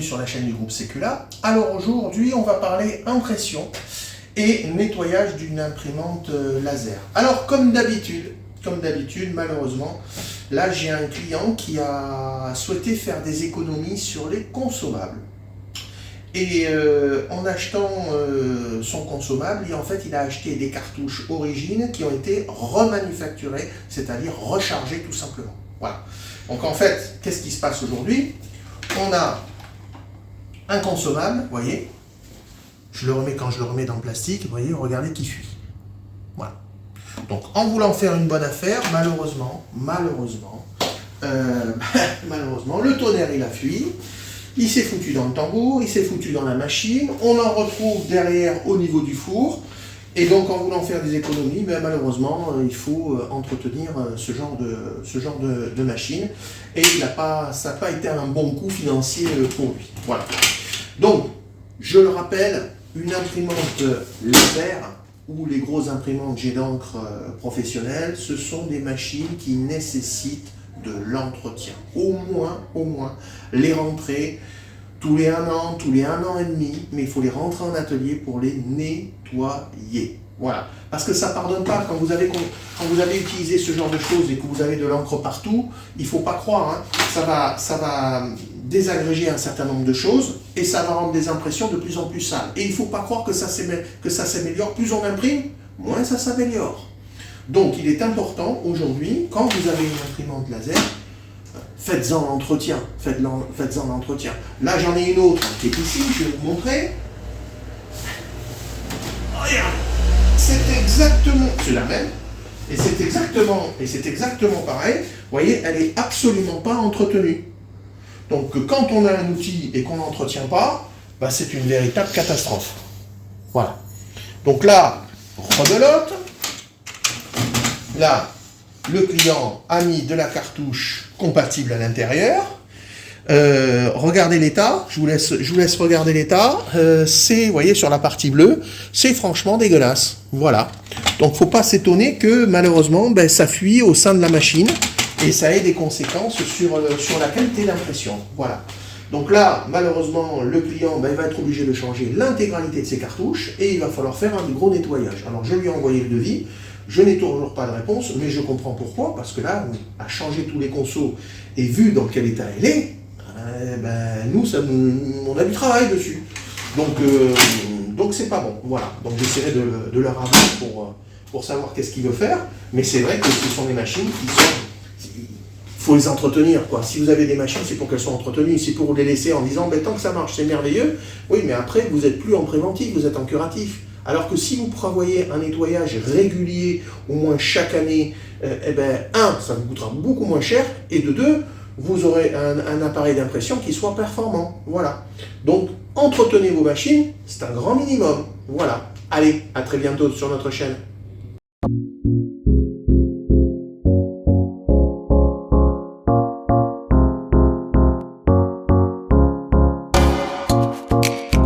sur la chaîne du groupe Secula. Alors aujourd'hui, on va parler impression et nettoyage d'une imprimante laser. Alors comme d'habitude, malheureusement, là j'ai un client qui a souhaité faire des économies sur les consommables. Et en achetant son consommable, en fait, il a acheté des cartouches origines qui ont été remanufacturées, c'est-à-dire rechargées tout simplement. Voilà. Donc en fait, qu'est-ce qui se passe aujourd'hui? On a un consommable, vous voyez, quand je le remets dans le plastique, vous voyez, regardez qui fuit. Voilà. Donc en voulant faire une bonne affaire, malheureusement, le tonnerre il a fui. Il s'est foutu dans le tambour, il s'est foutu dans la machine, on en retrouve derrière au niveau du four, et donc en voulant faire des économies, ben, malheureusement, il faut entretenir ce genre de machine, et ça n'a pas été un bon coup financier pour lui. Voilà. Donc, je le rappelle, une imprimante laser, ou les grosses imprimantes jet d'encre professionnelles, ce sont des machines qui nécessitent de l'entretien. Au moins, les rentrer tous les 1 an, tous les 1 an et demi, mais il faut les rentrer en atelier pour les nettoyer. Voilà. Parce que ça ne pardonne pas. Quand vous avez utilisé ce genre de choses et que vous avez de l'encre partout, il ne faut pas croire. Hein, ça va désagréger un certain nombre de choses et ça va rendre des impressions de plus en plus sales. Et il ne faut pas croire que ça s'améliore. Plus on imprime, moins ça s'améliore. Donc, il est important aujourd'hui, quand vous avez une imprimante laser, faites-en l'entretien. Faites-en l'entretien. Là, j'en ai une autre qui est ici, je vais vous montrer. Regarde, c'est la même, et c'est exactement pareil. Vous voyez, elle est absolument pas entretenue. Donc, quand on a un outil et qu'on n'entretient pas, bah, c'est une véritable catastrophe. Voilà. Donc là, rebelote. Là, le client a mis de la cartouche compatible à l'intérieur. Regardez l'état, je vous laisse regarder l'état. Vous voyez, sur la partie bleue, c'est franchement dégueulasse. Voilà. Donc, faut pas s'étonner que, malheureusement, ben, ça fuit au sein de la machine et ça ait des conséquences sur la qualité d'impression. Voilà. Donc là, malheureusement, le client ben, il va être obligé de changer l'intégralité de ses cartouches et il va falloir faire un gros nettoyage. Alors, je lui ai envoyé le devis. Je n'ai toujours pas de réponse, mais je comprends pourquoi, parce que là, à changer tous les consos et vu dans quel état elle est, ben, on a du travail dessus. Donc c'est pas bon. Voilà. Donc j'essaierai de leur avoir pour savoir qu'est-ce qu'il veut faire, mais c'est vrai que ce sont des machines qui sont... Il faut les entretenir, quoi. Si vous avez des machines, c'est pour qu'elles soient entretenues. C'est pour les laisser en disant, ben, tant que ça marche, c'est merveilleux. Oui, mais après, vous n'êtes plus en préventif, vous êtes en curatif. Alors que si vous prévoyez un nettoyage régulier, au moins chaque année, ça vous coûtera beaucoup moins cher, et de 2, vous aurez un appareil d'impression qui soit performant. Voilà. Donc, entretenez vos machines, c'est un grand minimum. Voilà. Allez, à très bientôt sur notre chaîne.